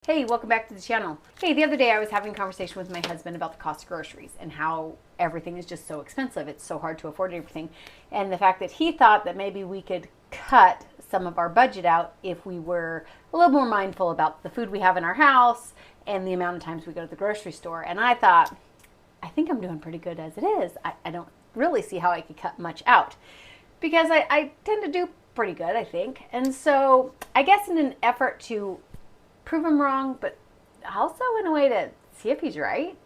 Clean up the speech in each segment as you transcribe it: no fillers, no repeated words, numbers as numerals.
Hey, welcome back to the channel. Hey, the other day I was having a conversation with my husband about the cost of groceries and how everything is just so expensive. It's so hard to afford everything. And the fact that he thought that maybe we could cut some of our budget out if we were a little more mindful about the food we have in our house and the amount of times we go to the grocery store. And I thought, I think I'm doing pretty good as it is. I don't really see how I could cut much out because I tend to do pretty good, I think. And so I guess in an effort to prove him wrong, but also in a way to see if he's right,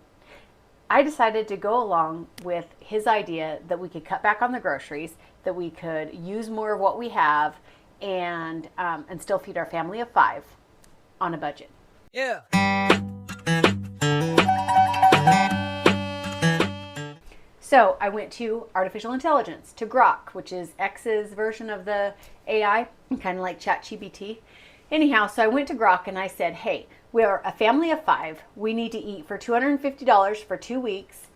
I decided to go along with his idea that we could cut back on the groceries, that we could use more of what we have, and still feed our family of 5 on a budget. Yeah. So I went to artificial intelligence, to Grok, which is X's version of the AI, kind of like ChatGPT. Anyhow, so I went to Grok and I said, hey, we are a family of 5. We need to eat for $250 for 2 weeks.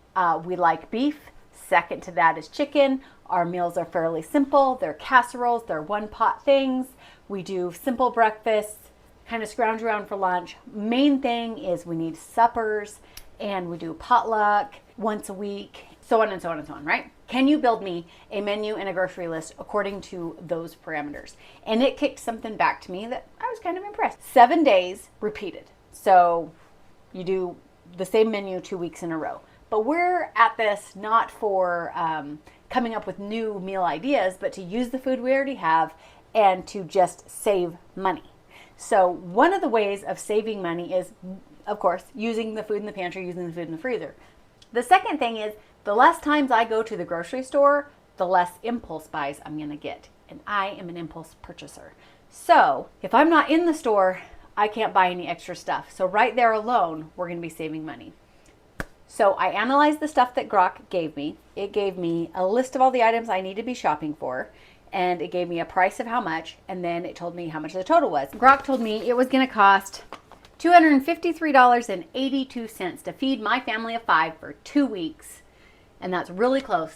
We like beef. Second to that is chicken. Our meals are fairly simple. They're casseroles. They're one-pot things. We do simple breakfasts, kind of scrounge around for lunch. Main thing is we need suppers, and we do potluck once a week, so on and so on and so on, right? Can you build me a menu and a grocery list according to those parameters? And it kicked something back to me that I was kind of impressed. 7 days repeated. So you do the same menu 2 weeks in a row. But we're at this not for coming up with new meal ideas, but to use the food we already have and to just save money. So one of the ways of saving money is, of course, using the food in the pantry, using the food in the freezer. The second thing is, the less times I go to the grocery store, the less impulse buys I'm going to get. And I am an impulse purchaser. So if I'm not in the store, I can't buy any extra stuff. So right there alone, we're going to be saving money. So I analyzed the stuff that Grok gave me. It gave me a list of all the items I need to be shopping for. And it gave me a price of how much. And then it told me how much the total was. Grok told me it was going to cost $253.82 to feed my family of 5 for 2 weeks. And that's really close.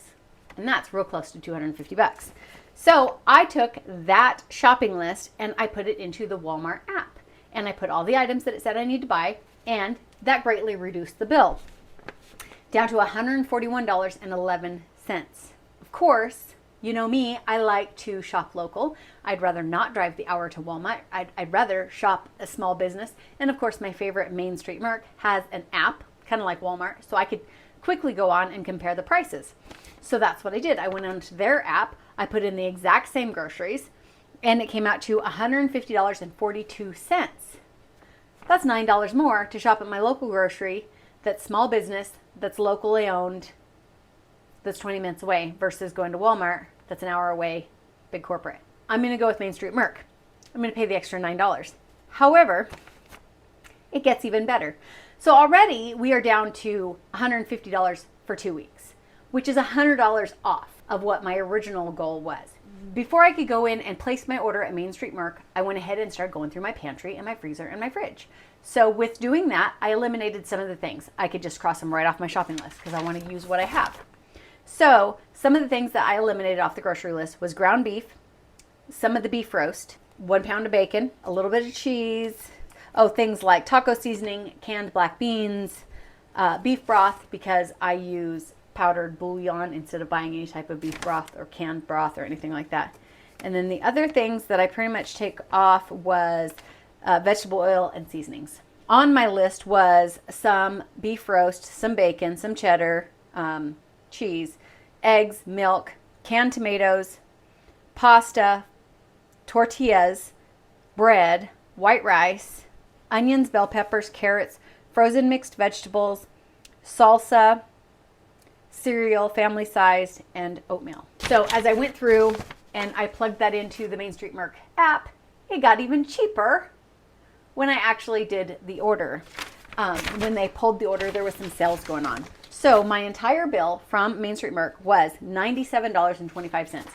And that's real close to $250. So I took that shopping list and I put it into the Walmart app. And I put all the items that it said I need to buy. And that greatly reduced the bill down to $141.11. Of course, you know me, I like to shop local. I'd rather not drive the hour to Walmart. I'd rather shop a small business. And of course, my favorite Main Street Merc has an app, kind of like Walmart, so I could quickly go on and compare the prices. So that's what I did. I went onto their app, I put in the exact same groceries, and it came out to $150.42. That's $9 more to shop at my local grocery that's small business, that's locally owned, that's 20 minutes away versus going to Walmart that's an hour away, big corporate. I'm going to go with Main Street Merc. I'm going to pay the extra $9. However, it gets even better. So already we are down to $150 for 2 weeks, which is $100 off of what my original goal was. Before I could go in and place my order at Main Street Merc, I went ahead and started going through my pantry and my freezer and my fridge. So with doing that, I eliminated some of the things. I could just cross them right off my shopping list because I want to use what I have. So some of the things that I eliminated off the grocery list was ground beef, some of the beef roast, 1 pound of bacon, a little bit of cheese, things like taco seasoning, canned black beans, beef broth, because I use powdered bouillon instead of buying any type of beef broth or canned broth or anything like that. And then the other things that I pretty much take off was vegetable oil and seasonings. On my list was some beef roast, some bacon, some cheddar, cheese, eggs, milk, canned tomatoes, pasta, tortillas, bread, white rice, onions, bell peppers, carrots, frozen mixed vegetables, salsa, cereal, family sized, and oatmeal. So as I went through and I plugged that into the Main Street Merc app, it got even cheaper when I actually did the order. When they pulled the order, there was some sales going on. So my entire bill from Main Street Merc was $97.25.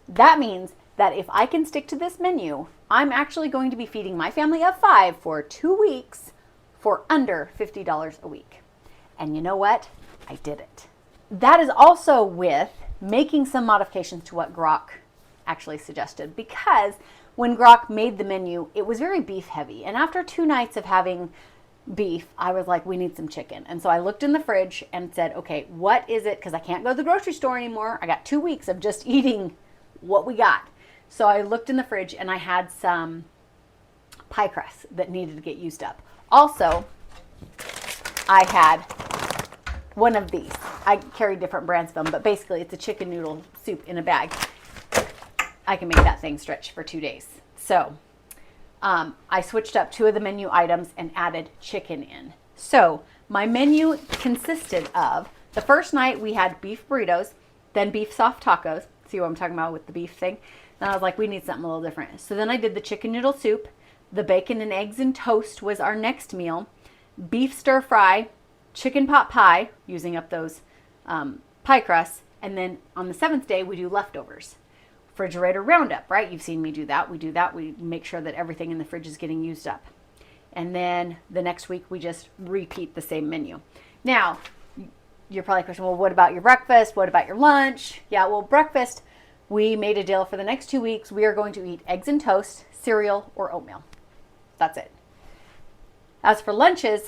That means that if I can stick to this menu, I'm actually going to be feeding my family of 5 for 2 weeks for under $50 a week. And you know what? I did it. That is also with making some modifications to what Grok actually suggested, because when Grok made the menu, it was very beef heavy. And after 2 nights of having beef, I was like, we need some chicken. And so I looked in the fridge and said, okay, what is it? Because I can't go to the grocery store anymore. I got 2 weeks of just eating what we got. So I looked in the fridge and I had some pie crust that needed to get used up. Also, I had one of these. I carry different brands of them, but basically it's a chicken noodle soup in a bag. I can make that thing stretch for 2 days. So I switched up 2 of the menu items and added chicken in. So my menu consisted of, the first night we had beef burritos, then beef soft tacos. See what I'm talking about with the beef thing? Then I was like, we need something a little different. So then I did the chicken noodle soup. The bacon and eggs and toast was our next meal. Beef stir fry, chicken pot pie, using up those pie crusts. And then on the 7th day, we do leftovers. Refrigerator roundup, right? You've seen me do that. We do that. We make sure that everything in the fridge is getting used up. And then the next week, we just repeat the same menu. Now, you're probably questioning, well, what about your breakfast? What about your lunch? Yeah, well, breakfast, we made a deal for the next 2 weeks. We are going to eat eggs and toast, cereal, or oatmeal. That's it. As for lunches,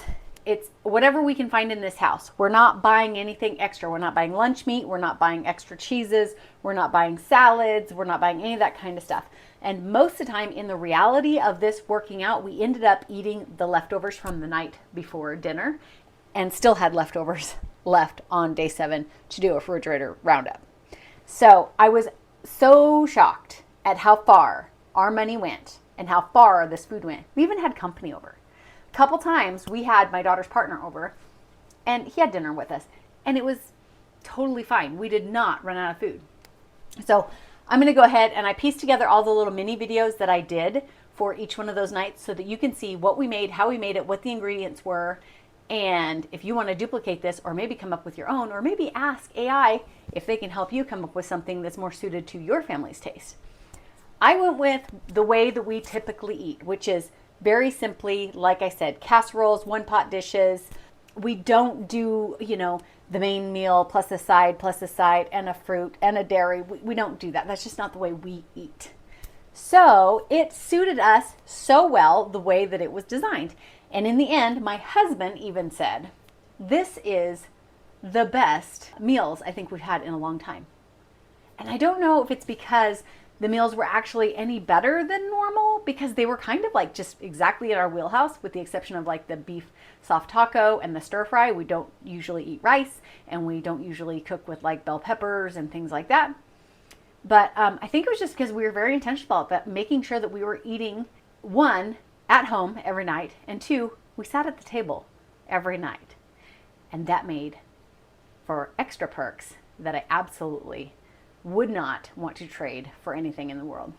it's whatever we can find in this house. We're not buying anything extra. We're not buying lunch meat. We're not buying extra cheeses. We're not buying salads. We're not buying any of that kind of stuff. And most of the time, in the reality of this working out, we ended up eating the leftovers from the night before dinner and still had leftovers left on day 7 to do a refrigerator roundup. So I was so shocked at how far our money went and how far this food went. We even had company over. Couple times we had my daughter's partner over and he had dinner with us and it was totally fine. We did not run out of food. So I'm going to go ahead and I pieced together all the little mini videos that I did for each one of those nights so that you can see what we made, how we made it, what the ingredients were. And if you want to duplicate this or maybe come up with your own or maybe ask AI if they can help you come up with something that's more suited to your family's taste. I went with the way that we typically eat, which is very simply, like I said, casseroles, 1-pot dishes. We don't do, the main meal plus a side, and a fruit and a dairy. We don't do that. That's just not the way we eat. So it suited us so well the way that it was designed. And in the end, my husband even said, this is the best meals I think we've had in a long time. And I don't know if it's because the meals were actually any better than normal because they were kind of like just exactly in our wheelhouse with the exception of like the beef soft taco and the stir fry. We don't usually eat rice and we don't usually cook with like bell peppers and things like that. But I think it was just because we were very intentional about that, making sure that we were eating, 1, at home every night, and 2, we sat at the table every night. And that made for extra perks that I absolutely would not want to trade for anything in the world,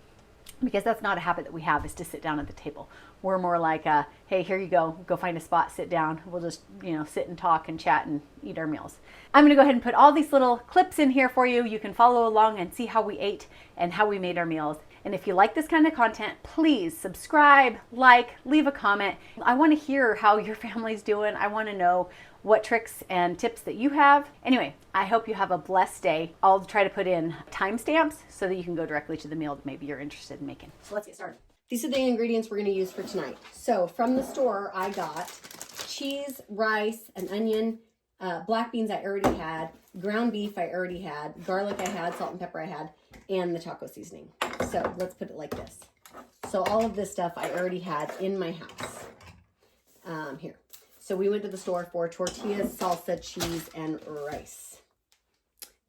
because that's not a habit that we have, is to sit down at the table. We're more like, hey, here you go find a spot, sit down. We'll just, sit and talk and chat and eat our meals. I'm going to go ahead and put all these little clips in here for you. You can follow along and see how we ate and how we made our meals. And if you like this kind of content, please subscribe, leave a comment. I want to hear how your family's doing. I want to know what tricks and tips that you have. Anyway, I hope you have a blessed day. I'll try to put in timestamps so that you can go directly to the meal that maybe you're interested in making. So let's get started. These are the ingredients we're going to use for tonight. So from the store, I got cheese, rice, an onion, black beans I already had, ground beef I already had, garlic I had, salt and pepper I had, and the taco seasoning. So let's put it like this. So all of this stuff I already had in my house. Here. So we went to the store for tortillas, salsa, cheese, and rice.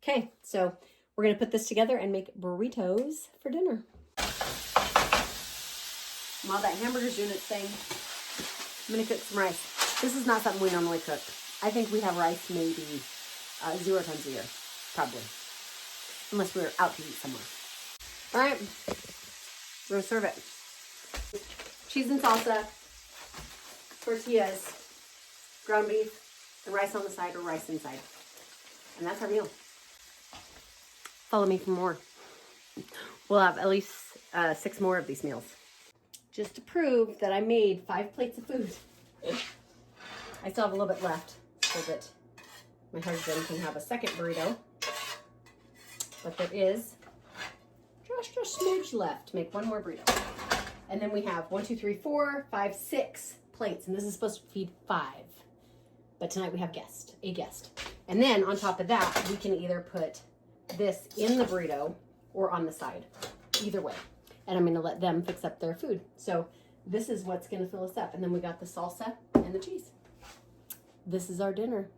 Okay, so we're going to put this together and make burritos for dinner. While that hamburger's doing its thing, I'm going to cook some rice. This is not something we normally cook. I think we have rice maybe 0 times a year, probably. Unless we're out to eat somewhere. All right, we're going to serve it. Cheese and salsa, tortillas, ground beef, the rice on the side or rice inside. And that's our meal. Follow me for more. We'll have at least 6 more of these meals. Just to prove that I made 5 plates of food. I still have a little bit left so that my husband can have a second burrito. But there is just a smidge left to make 1 more burrito. And then we have 1, 2, 3, 4, 5, 6 plates. And this is supposed to feed 5. But tonight we have a guest. And then on top of that, we can either put this in the burrito or on the side. Either way. And I'm going to let them fix up their food. So this is what's going to fill us up. And then we got the salsa and the cheese. This is our dinner.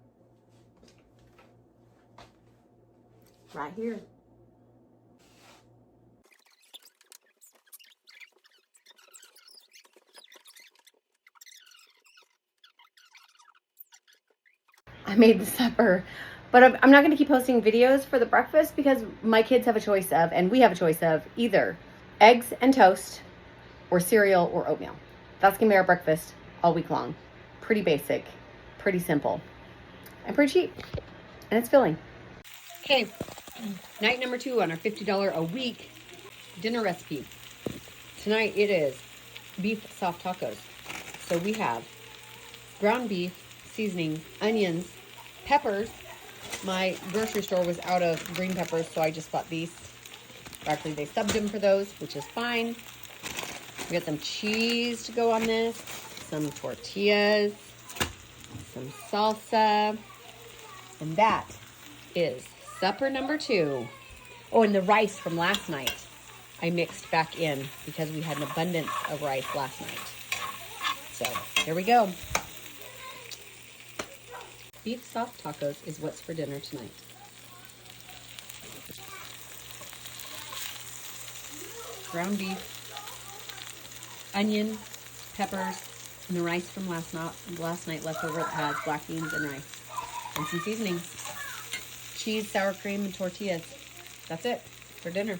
Right here. I made the supper, but I'm not going to keep posting videos for the breakfast because my kids have a choice of, and we have a choice of, either eggs and toast or cereal or oatmeal. That's going to be our breakfast all week long. Pretty basic, pretty simple, and pretty cheap, and it's filling. Okay, night number 2 on our $50 a week dinner recipe. Tonight it is beef soft tacos. So we have ground beef, seasoning, onions, peppers. My grocery store was out of green peppers, so I just bought these. Actually, they subbed them for those, which is fine. We got some cheese to go on this, some tortillas, some salsa, and that is supper number 2. Oh, and the rice from last night I mixed back in because we had an abundance of rice last night. So here we go. Beef soft tacos is what's for dinner tonight. Ground beef, onion, peppers, and the rice from last night leftover that has black beans and rice. And some seasonings. Cheese, sour cream, and tortillas. That's it for dinner.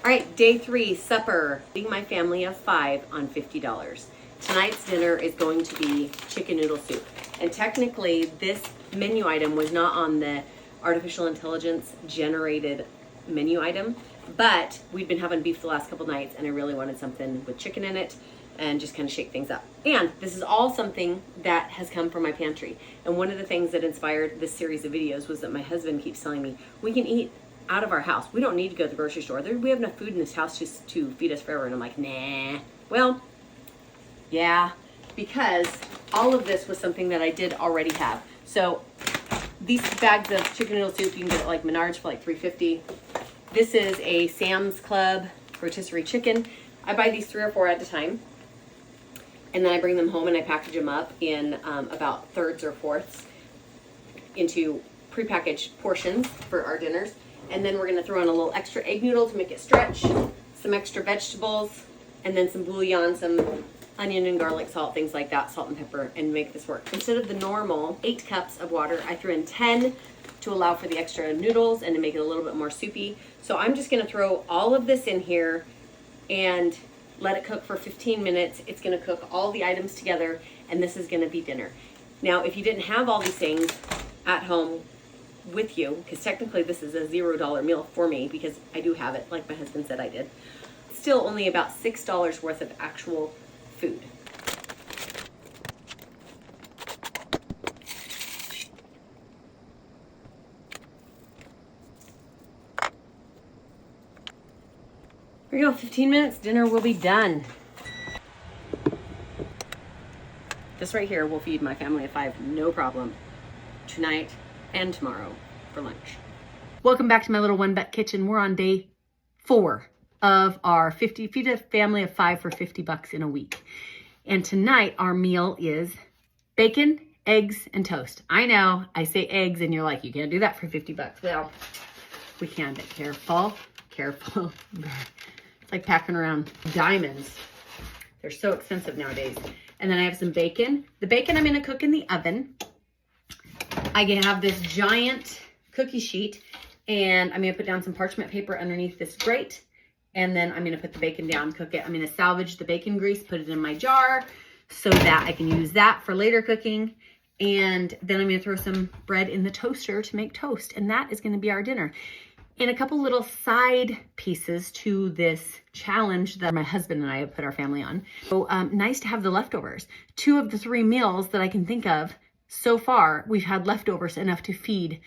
All right, day 3, supper. Feeding my family of 5 on $50. Tonight's dinner is going to be chicken noodle soup. And technically, this menu item was not on the artificial intelligence generated menu item, but we've been having beef the last couple nights, and I really wanted something with chicken in it and just kind of shake things up. And this is all something that has come from my pantry. And one of the things that inspired this series of videos was that my husband keeps telling me, we can eat out of our house. We don't need to go to the grocery store. We have enough food in this house just to feed us forever. And I'm like, nah. Well, yeah, because all of this was something that I did already have. So these bags of chicken noodle soup, you can get it like Menards for like $3.50. This is a Sam's Club rotisserie chicken. I buy these 3 or 4 at a time. And then I bring them home and I package them up in about thirds or fourths into prepackaged portions for our dinners. And then we're going to throw in a little extra egg noodle to make it stretch, some extra vegetables, and then some bouillon, some onion and garlic salt, things like that, salt and pepper, and make this work. Instead of the normal 8 cups of water, I threw in 10 to allow for the extra noodles and to make it a little bit more soupy. So I'm just going to throw all of this in here and let it cook for 15 minutes. It's going to cook all the items together, and this is going to be dinner. Now, if you didn't have all these things at home with you, because technically this is a $0 meal for me because I do have it, like my husband said I did, still only about $6 worth of actual food. Here we go, 15 minutes, dinner will be done. This right here will feed my family of 5, no problem, tonight and tomorrow for lunch. Welcome back to my little one-bet kitchen. We're on day 4 of our feed a family of 5 for $50 in a week. And tonight our meal is bacon, eggs, and toast. I know, I say eggs and you're like, you can't do that for $50. Well, we can, but careful, careful. It's like packing around diamonds. They're so expensive nowadays. And then I have some bacon. The bacon I'm gonna cook in the oven. I have this giant cookie sheet, and I'm gonna put down some parchment paper underneath this grate, and then I'm gonna put the bacon down, cook it. I'm gonna salvage the bacon grease, put it in my jar so that I can use that for later cooking. And then I'm gonna throw some bread in the toaster to make toast, and that is gonna be our dinner. And a couple little side pieces to this challenge that my husband and I have put our family on. So nice to have the leftovers. 2 of the 3 meals that I can think of so far, we've had leftovers enough to feed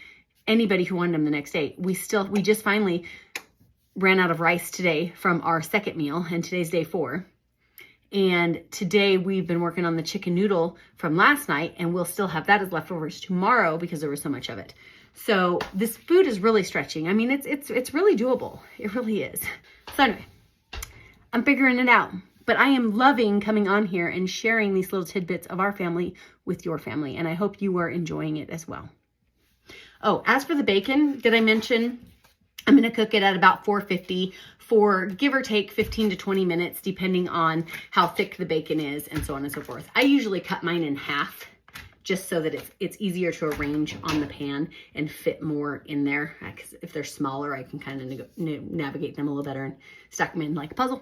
anybody who wanted them the next day. We just finally ran out of rice today from our second meal, and today's day 4. And today we've been working on the chicken noodle from last night, and we'll still have that as leftovers tomorrow because there was so much of it. So this food is really stretching. I mean, it's really doable. It really is. So anyway, I'm figuring it out. But I am loving coming on here and sharing these little tidbits of our family with your family. And I hope you are enjoying it as well. Oh, as for the bacon, did I mention I'm going to cook it at about 450 for give or take 15 to 20 minutes, depending on how thick the bacon is and so on and so forth. I usually cut mine in half just so that it's easier to arrange on the pan and fit more in there. Because if they're smaller, I can kind of navigate them a little better and stack them in like a puzzle.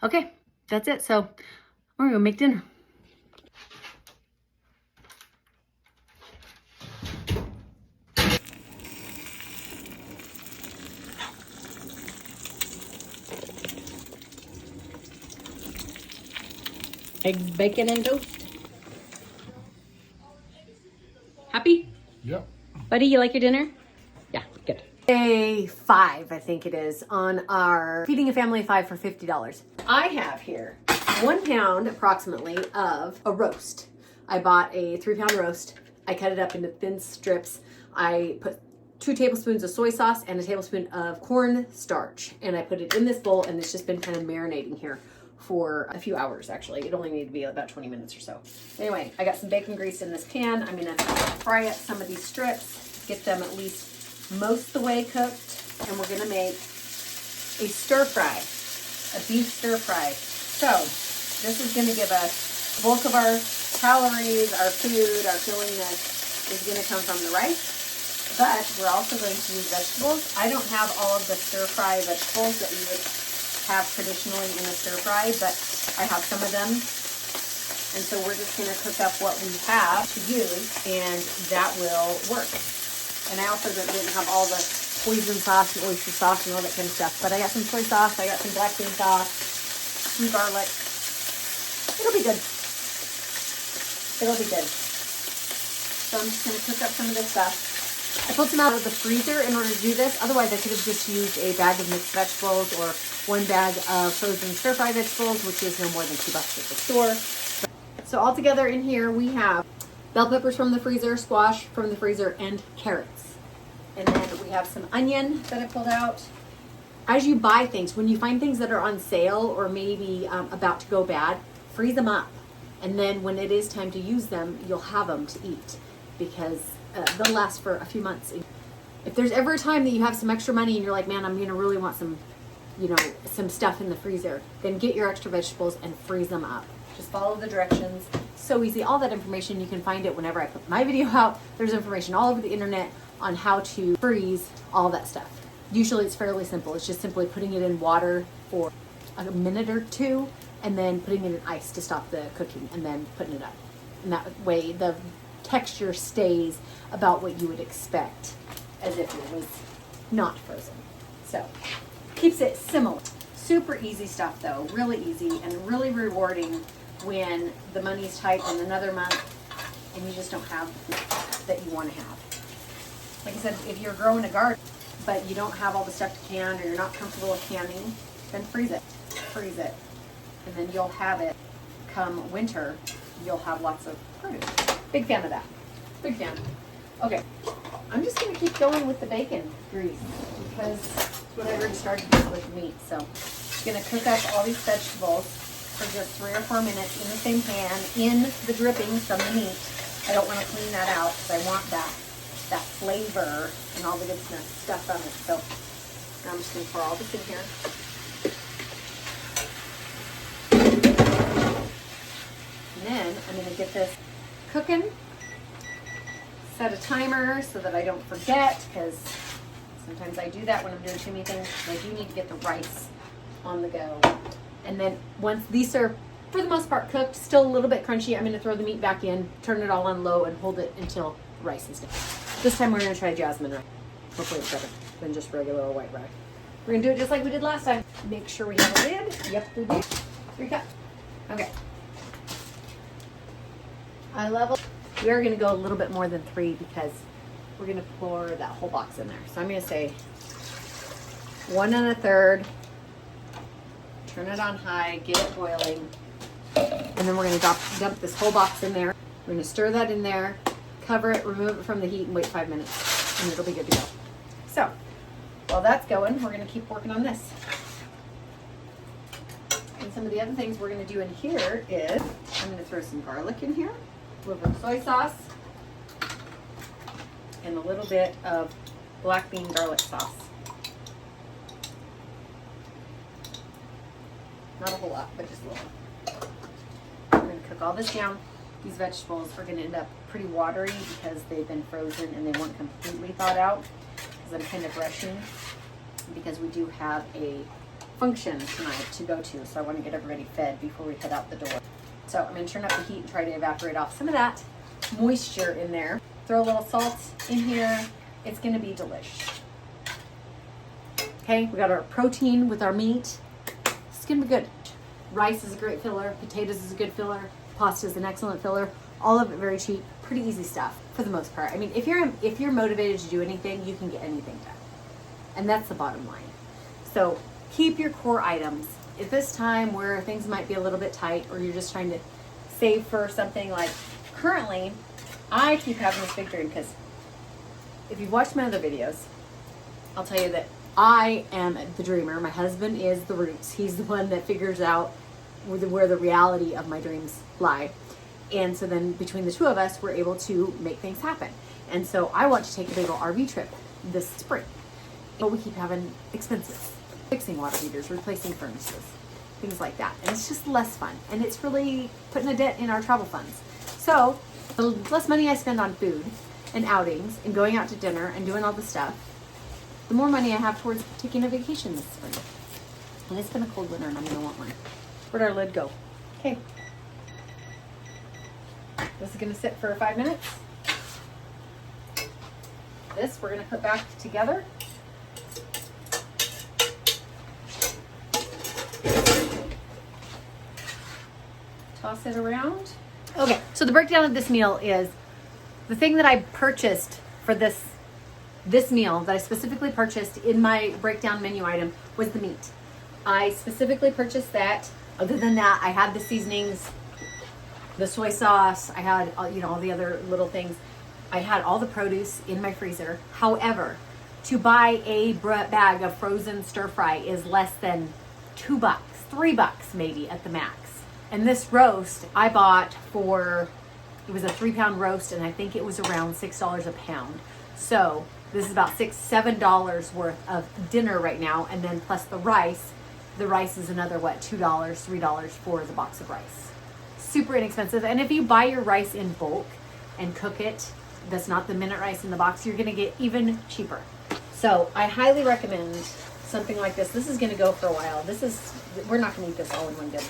Okay, that's it. So we're going to make dinner. Eggs, bacon, and toast. Happy? Yep. Buddy, you like your dinner? Yeah, good. Day 5, I think it is, on our Feeding a Family of 5 for $50. I have here 1 pound approximately of a roast. I bought a 3-pound roast. I cut it up into thin strips. I put 2 tablespoons of soy sauce and a tablespoon of corn starch. And I put it in this bowl, and it's just been kind of marinating here for a few hours. Actually, it only needed to be about 20 minutes or so. Anyway, I got some bacon grease in this pan. I'm gonna fry up some of these strips, get them at least most the way cooked, and we're gonna make a stir fry, a beef stir fry. So this is gonna give us bulk of our calories, our food, our fillingness is gonna come from the rice, but we're also going to use vegetables. I don't have all of the stir fry vegetables that we would have traditionally in a stir fry, but I have some of them. And so we're just gonna cook up what we have to use, and that will work. And I also didn't have all the hoisin sauce and oyster sauce and all that kind of stuff, but I got some soy sauce, I got some black bean sauce, some garlic. It'll be good. It'll be good. So I'm just gonna cook up some of this stuff. I pulled some out of the freezer in order to do this. Otherwise, I could have just used a bag of mixed vegetables or 1 bag of frozen stir-fry vegetables, which is no more than $2 at the store. So all together in here, we have bell peppers from the freezer, squash from the freezer, and carrots. And then we have some onion that I pulled out. As you buy things, when you find things that are on sale or maybe about to go bad, freeze them up. And then when it is time to use them, you'll have them to eat, because they'll last for a few months. If there's ever a time that you have some extra money and you're like, man, I'm gonna really want some, some stuff in the freezer, then get your extra vegetables and freeze them up. Just follow the directions. So easy. All that information, you can find it whenever I put my video out. There's information all over the internet on how to freeze all that stuff. Usually it's fairly simple. It's just simply putting it in water for a minute or 2 and then putting it in ice to stop the cooking and then putting it up. And that way the texture stays about what you would expect as if it was not frozen. So keeps it similar. Super easy stuff though, really easy and really rewarding when the money's tight in another month and you just don't have the food that you want to have. Like I said, if you're growing a garden but you don't have all the stuff to can or you're not comfortable with canning, then freeze it. Freeze it. And then you'll have it come winter, you'll have lots of produce. Big fan of that. Big fan. Okay, I'm just going to keep going with the bacon grease because it's what I already started with meat. So I'm going to cook up all these vegetables for just 3 or 4 minutes in the same pan in the drippings from the meat. I don't want to clean that out because I want that flavor and all the good stuff from it. So now I'm just going to pour all this in here. And then I'm going to get this cooking. Set a timer so that I don't forget, because sometimes I do that when I'm doing too many things. I do need to get the rice on the go. And then once these are, for the most part, cooked, still a little bit crunchy, I'm going to throw the meat back in, turn it all on low, and hold it until the rice is done. This time we're going to try jasmine rice. Hopefully it's better than just regular or white rice. We're going to do it just like we did last time. Make sure we have a lid. Yep, we do. 3 cups. Okay. We are going to go a little bit more than 3 because we're gonna pour that whole box in there. So I'm gonna say 1 1/3. Turn it on high, get it boiling, and then we're gonna dump this whole box in there. We're gonna stir that in there, cover it, remove it from the heat, and wait 5 minutes, and it'll be good to go. So, while that's going, we're gonna keep working on this. And some of the other things we're gonna do in here is, I'm gonna throw some garlic in here, a little bit of soy sauce, and a little bit of black bean garlic sauce. Not a whole lot, but just a little. We're going to cook all this down. These vegetables are going to end up pretty watery because they've been frozen and they weren't completely thawed out, because I'm kind of rushing because we do have a function tonight to go to, so I want to get everybody fed before we head out the door. So I'm going to turn up the heat and try to evaporate off some of that moisture in there. Throw a little salt in here. It's going to be delish. Okay, we got our protein with our meat. It's gonna be good. Rice is a great filler. Potatoes is a good filler. Pasta is an excellent filler. All of it very cheap. Pretty easy stuff for the most part. I mean, if you're motivated to do anything, you can get anything done, and that's the bottom line. So keep your core items. At this time where things might be a little bit tight, or you're just trying to save for something, like currently, I keep having this big dream because if you've watched my other videos, I'll tell you that I am the dreamer. My husband is the roots. He's the one that figures out where the reality of my dreams lie. And so then between the two of us, we're able to make things happen. And so I want to take a big old RV trip this spring. But we keep having expenses. Fixing water heaters, replacing furnaces, things like that. And it's just less fun. And it's really putting a dent in our travel funds. So the less money I spend on food and outings and going out to dinner and doing all the stuff, the more money I have towards taking a vacation this spring. And it's been a cold winter and I'm gonna want one. Where'd our lid go? Okay. This is gonna sit for 5 minutes. This we're gonna put back together. Toss it around. Okay, so the breakdown of this meal is the thing that I purchased for this meal that I specifically purchased in my breakdown menu item was the meat. I specifically purchased that. Other than that, I had the seasonings, the soy sauce, I had all the other little things. I had all the produce in my freezer. However, to buy a bag of frozen stir fry is less than $2, $3 maybe at the max. And this roast I bought it was a 3-pound roast, and I think it was around $6 a pound. So this is about $7 worth of dinner right now, and then plus the rice. The rice is another, $2, $3 for the box of rice. Super inexpensive. And if you buy your rice in bulk and cook it, that's not the minute rice in the box, you're gonna get even cheaper. So I highly recommend something like this. This is gonna go for a while. We're not gonna eat this all in one dinner.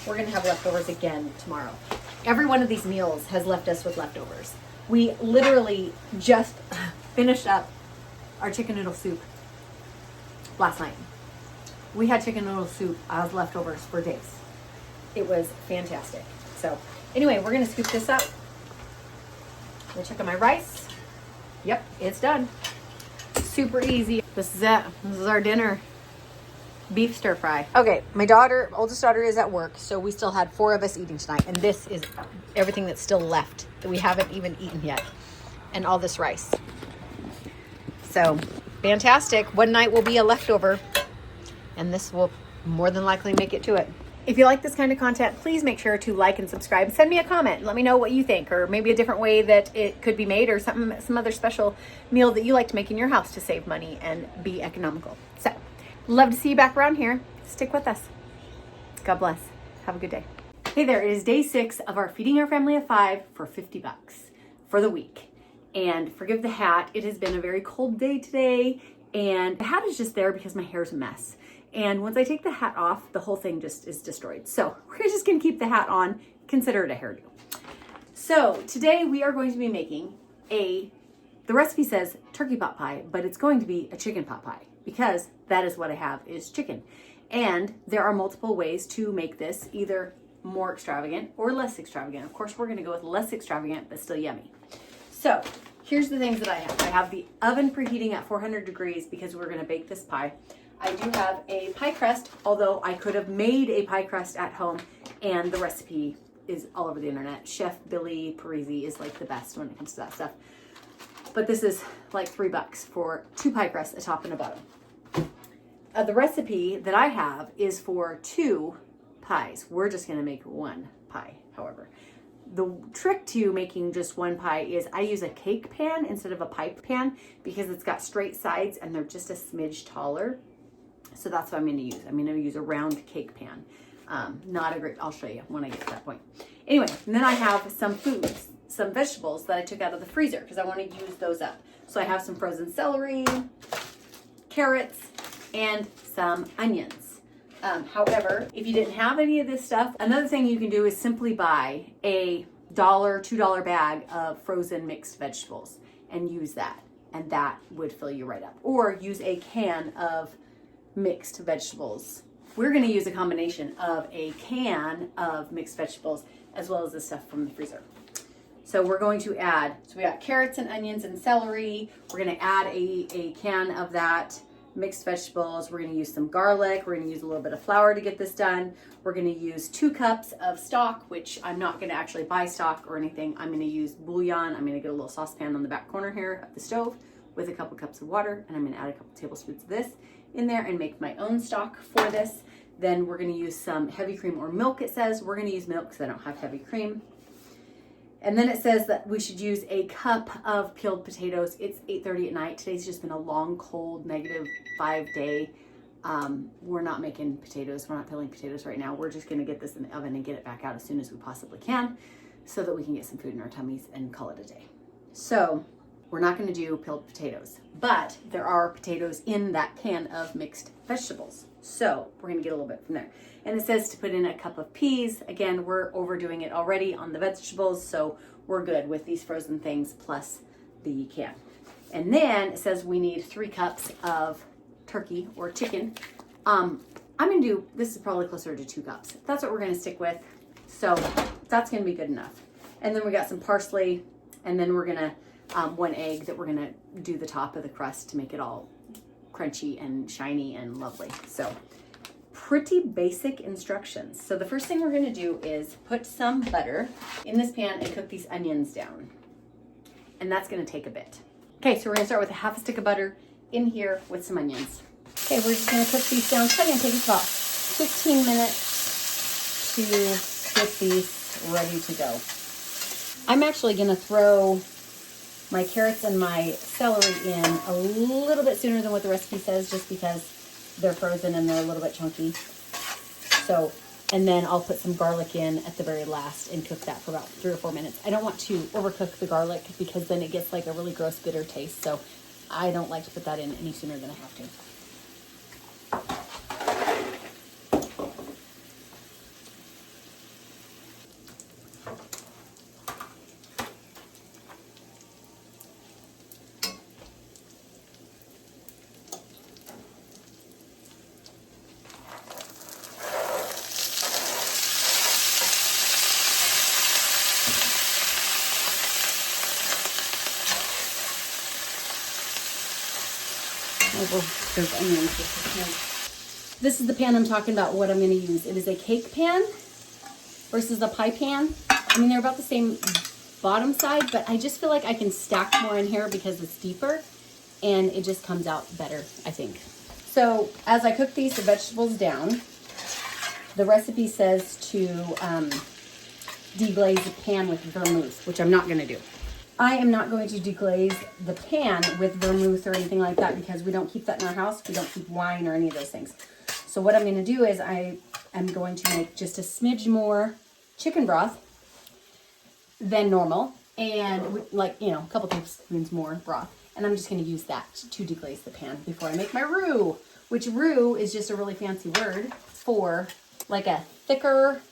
We're gonna have leftovers again tomorrow. Every one of these meals has left us with leftovers. We literally just finished up our chicken noodle soup last night. We had chicken noodle soup as leftovers for days. It was fantastic. So anyway, we're gonna scoop this up. I'm gonna check on my rice. Yep, it's done. Super easy. This is it. This is our dinner. Beef stir fry. Okay, my oldest daughter is at work, so we still had 4 of us eating tonight, and this is everything that's still left that we haven't even eaten yet, and all this rice. So fantastic. One night will be a leftover, and this will more than likely make it to it. If you like this kind of content, please make sure to like and subscribe. Send me a comment. Let me know what you think, or maybe a different way that it could be made, or some other special meal that you like to make in your house to save money and be economical. So, love to see you back around here. Stick with us. God bless. Have a good day. Hey there, it is day 6 of our Feeding Our Family of 5 for $50 for the week. And forgive the hat, it has been a very cold day today, and the hat is just there because my hair's a mess. And once I take the hat off, the whole thing just is destroyed. So we're just gonna keep the hat on, consider it a hairdo. So today we are going to be making the recipe says turkey pot pie, but it's going to be a chicken pot pie, because that is what I have, is chicken. And there are multiple ways to make this, either more extravagant or less extravagant. Of course, we're gonna go with less extravagant, but still yummy. So here's the things that I have. I have the oven preheating at 400 degrees because we're gonna bake this pie. I do have a pie crust, although I could have made a pie crust at home, and the recipe is all over the internet. Chef Billy Parisi is like the best when it comes to that stuff. But this is like $3 for 2 pie crusts, a top and a bottom. The recipe that I have is for 2 pies. We're just gonna make 1 pie, however. The trick to making just 1 pie is I use a cake pan instead of a pipe pan because it's got straight sides and they're just a smidge taller. So that's what I'm gonna use. I'm gonna use a round cake pan. Not a great, I'll show you when I get to that point. Anyway, and then I have some foods, some vegetables that I took out of the freezer because I want to use those up. So I have some frozen celery, carrots, and some onions. However, if you didn't have any of this stuff, another thing you can do is simply buy a $2 bag of frozen mixed vegetables and use that. And that would fill you right up. Or use a can of mixed vegetables. We're going to use a combination of a can of mixed vegetables as well as the stuff from the freezer. So we're going to add, so we got carrots and onions and celery. We're going to add a can of that mixed vegetables. We're going to use some garlic. We're going to use a little bit of flour to get this done. We're going to use 2 cups of stock, which I'm not going to actually buy stock or anything. I'm going to use bouillon. I'm going to get a little saucepan on the back corner here of the stove with a couple cups of water, and I'm going to add a couple tablespoons of this in there and make my own stock for this. Then we're going to use some heavy cream or milk. It says we're going to use milk because I don't have heavy cream. And then it says that we should use a cup of peeled potatoes. It's 8:30 at night. Today's just been a long, cold, -5 day. We're not making potatoes. We're not peeling potatoes right now. We're just going to get this in the oven and get it back out as soon as we possibly can so that we can get some food in our tummies and call it a day. So we're not going to do peeled potatoes, but there are potatoes in that can of mixed vegetables. So we're going to get a little bit from there. And it says to put in a cup of peas. Again, we're overdoing it already on the vegetables, so we're good with these frozen things plus the can. And then it says we need 3 cups of turkey or chicken. I'm going to do, this is probably closer to 2 cups. That's what we're going to stick with. So that's going to be good enough. And then we got some parsley, and then we're going to 1 egg that we're gonna do the top of the crust to make it all crunchy and shiny and lovely. So pretty basic instructions. So the first thing we're gonna do is put some butter in this pan and cook these onions down. And that's gonna take a bit. Okay, so we're gonna start with a half a stick of butter in here with some onions. Okay, we're just gonna cook these down. It's probably gonna take us about 15 minutes to get these ready to go. I'm actually gonna throw my carrots and my celery in a little bit sooner than what the recipe says, just because they're frozen and they're a little bit chunky. So, and then I'll put some garlic in at the very last and cook that for about 3 or 4 minutes. I don't want to overcook the garlic because then it gets like a really gross bitter taste. So I don't like to put that in any sooner than I have to. Those onions. This is the pan I'm talking about, what I'm going to use. It is a cake pan versus a pie pan. I mean, they're about the same bottom side, but I just feel like I can stack more in here because it's deeper and it just comes out better, I think. So as I cook these vegetables down, the recipe says to deglaze the pan with vermouth, which I'm not going to do. I am not going to deglaze the pan with vermouth or anything like that because we don't keep that in our house. We don't keep wine or any of those things. So what I'm going to do is I am going to make just a smidge more chicken broth than normal, and like, you know, a couple tablespoons more broth. And I'm just going to use that to deglaze the pan before I make my roux, which roux is just a really fancy word for like a thicker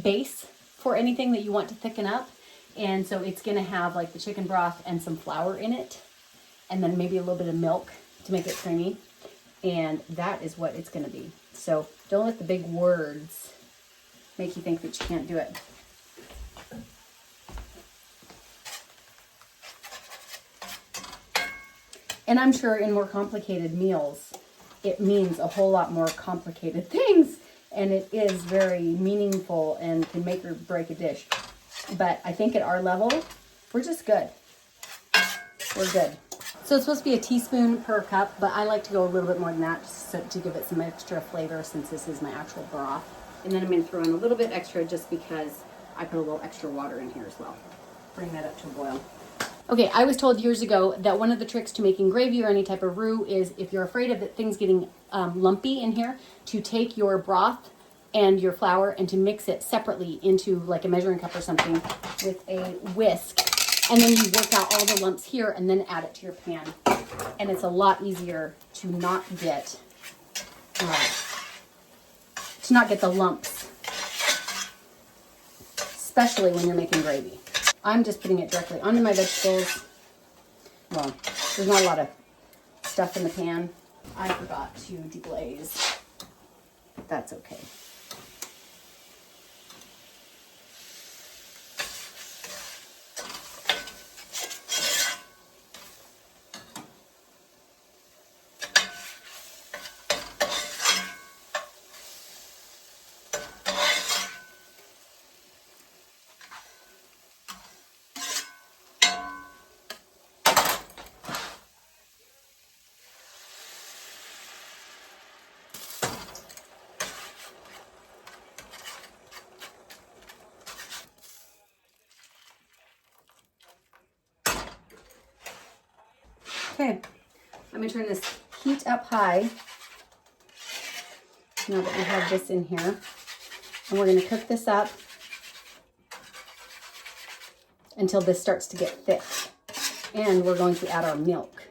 base for anything that you want to thicken up. And so it's going to have like the chicken broth and some flour in it, and then maybe a little bit of milk to make it creamy. And that is what it's going to be. So don't let the big words make you think that you can't do it. And I'm sure in more complicated meals, it means a whole lot more complicated things. And it is very meaningful and can make or break a dish. But I think at our level, we're just good. We're good. So it's supposed to be a teaspoon per cup, but I like to go a little bit more than that just to give it some extra flavor since this is my actual broth. And then I'm going to throw in a little bit extra just because I put a little extra water in here as well. Bring that up to a boil. Okay, I was told years ago that one of the tricks to making gravy or any type of roux is if you're afraid of things getting lumpy in here, to take your broth and your flour and to mix it separately into like a measuring cup or something with a whisk. And then you work out all the lumps here and then add it to your pan. And it's a lot easier to not get the lumps, especially when you're making gravy. I'm just putting it directly onto my vegetables. Well, there's not a lot of stuff in the pan. I forgot to deglaze. That's okay. Okay, I'm going to turn this heat up high now that we have this in here. And we're going to cook this up until this starts to get thick. And we're going to add our milk.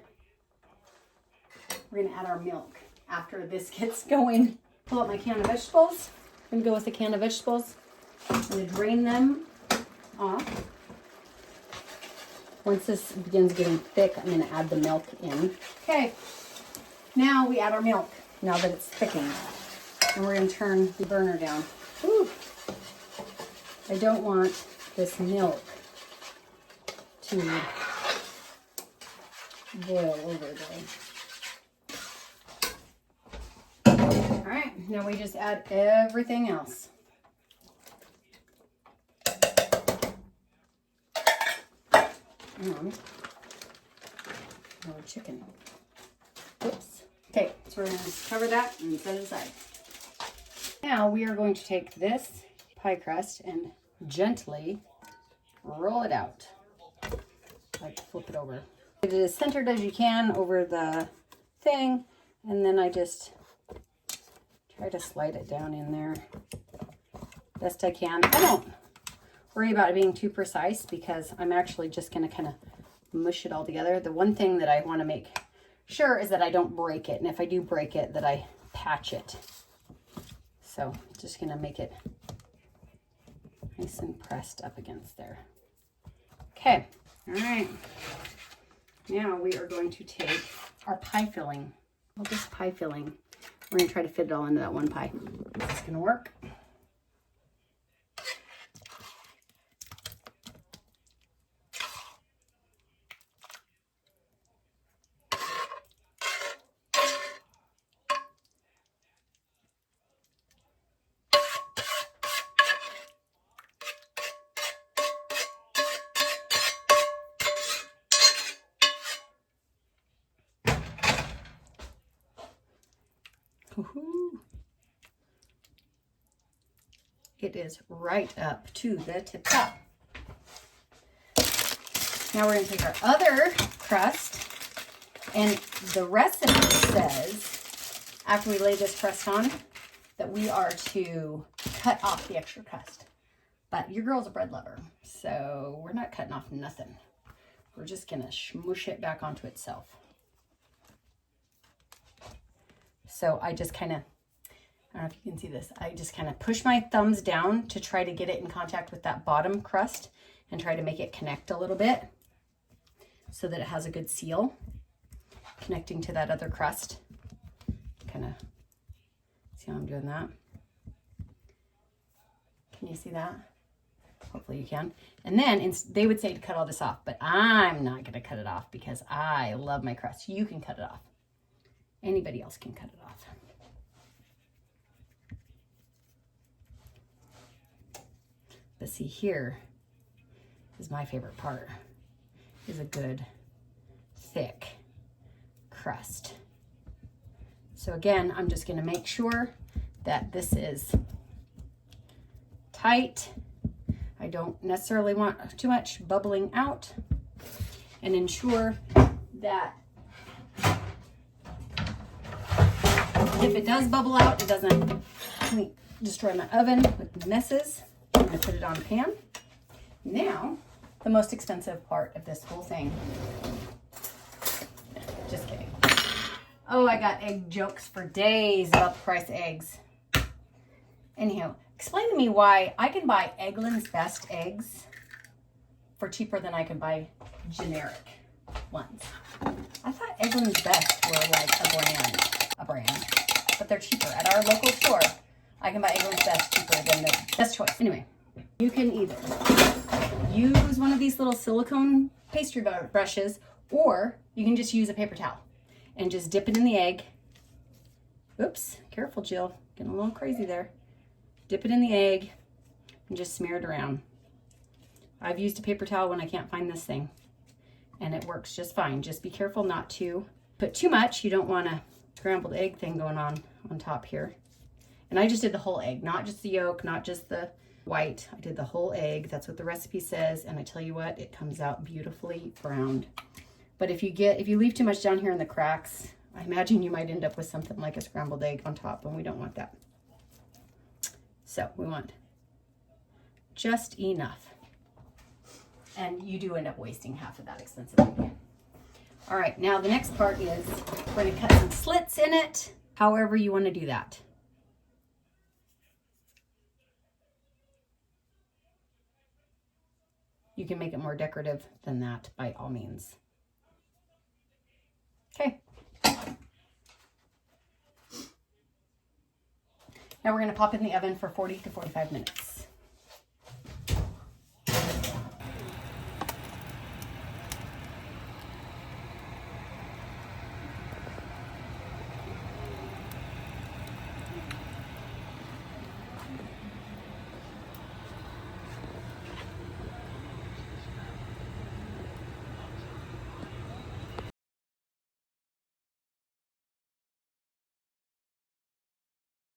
We're going to add our milk after this gets going. Pull out my can of vegetables. I'm going to go with the can of vegetables. I'm going to drain them off. Once this begins getting thick, I'm going to add the milk in. Okay, now we add our milk, now that it's thickened. And we're going to turn the burner down. Whew. I don't want this milk to boil over though. All right, now we just add everything else. Our chicken. Oops. Okay, so we're going to cover that and set it aside. Now we are going to take this pie crust and gently roll it out. Like flip it over. Get it as centered as you can over the thing, and then I just try to slide it down in there best I can. I don't worry about it being too precise because I'm actually just going to kind of mush it all together. The one thing that I want to make sure is that I don't break it, and if I do break it, that I patch it. So just going to make it nice and pressed up against there. Okay, all right. Now we are going to take our pie filling. Well, this pie filling, we're going to try to fit it all into that one pie. Is this going to work? It is right up to the tip top. Now we're going to take our other crust, and the recipe says, after we lay this crust on, that we are to cut off the extra crust. But your girl's a bread lover, so we're not cutting off nothing. We're just going to smoosh it back onto itself. So I just kind of, I don't know if you can see this, I just kind of push my thumbs down to try to get it in contact with that bottom crust and try to make it connect a little bit so that it has a good seal connecting to that other crust. Kind of, see how I'm doing that? Can you see that? Hopefully you can. And then they would say to cut all this off, but I'm not going to cut it off because I love my crust. You can cut it off. Anybody else can cut it off. But see, here is my favorite part, is a good thick crust. So again, I'm just going to make sure that this is tight. I don't necessarily want too much bubbling out, and ensure that if it does bubble out, it doesn't destroy my oven with messes. I'm going to put it on a pan. Now, the most expensive part of this whole thing. Just kidding. Oh, I got egg jokes for days about the price of eggs. Anyhow, explain to me why I can buy Eggland's Best eggs for cheaper than I can buy generic ones. I thought Eggland's Best were like a brand, but they're cheaper. At our local store, I can buy Eggland's Best cheaper than the best choice. Anyway, you can either use one of these little silicone pastry brushes, or you can just use a paper towel and just dip it in the egg. Oops, careful, Jill. Getting a little crazy there. Dip it in the egg and just smear it around. I've used a paper towel when I can't find this thing, and it works just fine. Just be careful not to put too much. You don't want a scrambled egg thing going on top here. And I just did the whole egg, not just the yolk, not just the white. I did the whole egg. That's what the recipe says. And I tell you what, it comes out beautifully browned. But if you leave too much down here in the cracks, I imagine you might end up with something like a scrambled egg on top, and we don't want that. So we want just enough. And you do end up wasting half of that expensive egg. All right, now the next part is we're going to cut some slits in it, however you want to do that. You can make it more decorative than that by all means. Okay. Now we're going to pop it in the oven for 40 to 45 minutes.